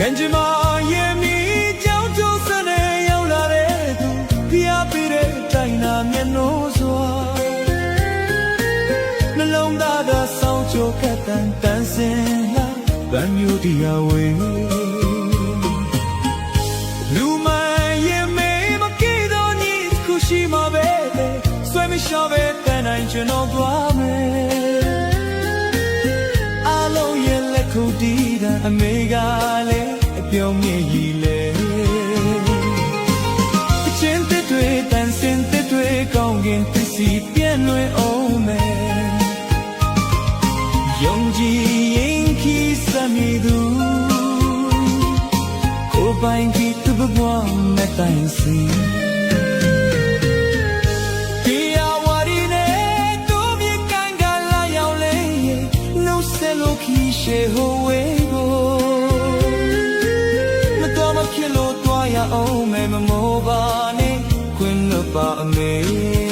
Kanjima yemi jao jo sane yau la de tu Pia pire taina miano soa Nalong da da sao jo katan tan sin la Ban myu dia we Luma yemi maki do ni kushima bebe Swai mi shave tanai chano dwa me Alo ye le kudida amega le ပြောင်းမြည်ရည်လေအချင်းတစ်တွေတန်စင်တစ်တွေကောင်းကင်သစ်စီပြည့်လွင်အောင်မယ်ယုံကြည်ရင်ခီးစမီသူကိုပိုင်ပြီးသူ့ဘဝနဲ့တိုင်စီရှေဟိုဝေကိုမတော်မဖြစ်လို့တွားရအောင်မဲမမောပါနဲ့ခွင့်လွတ်ပါအမေ